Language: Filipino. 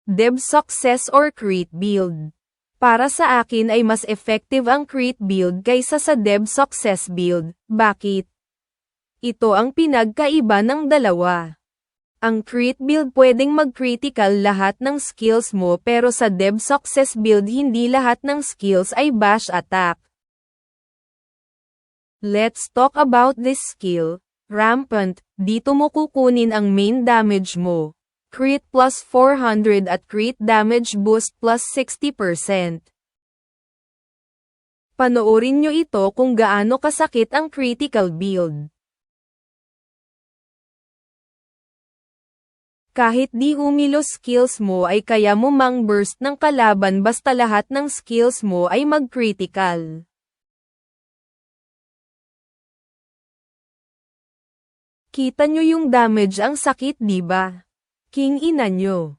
Dev success or crit build. Para sa akin ay mas effective ang crit build kaysa sa dev success build. Bakit? Ito ang pinagkaiba ng dalawa. Ang crit build pwedeng mag-critical lahat ng skills mo pero sa dev success build hindi lahat ng skills ay bash attack. Let's talk about this skill. Rampant, dito mo kukunin ang main damage mo. Crit plus 400 at crit damage boost plus 60%. Panoorin nyo ito kung gaano kasakit ang critical build. Kahit di humilo skills mo ay kaya mo mang burst ng kalaban basta lahat ng skills mo ay mag-critical. Kita nyo yung damage ang sakit diba? King ina nyo.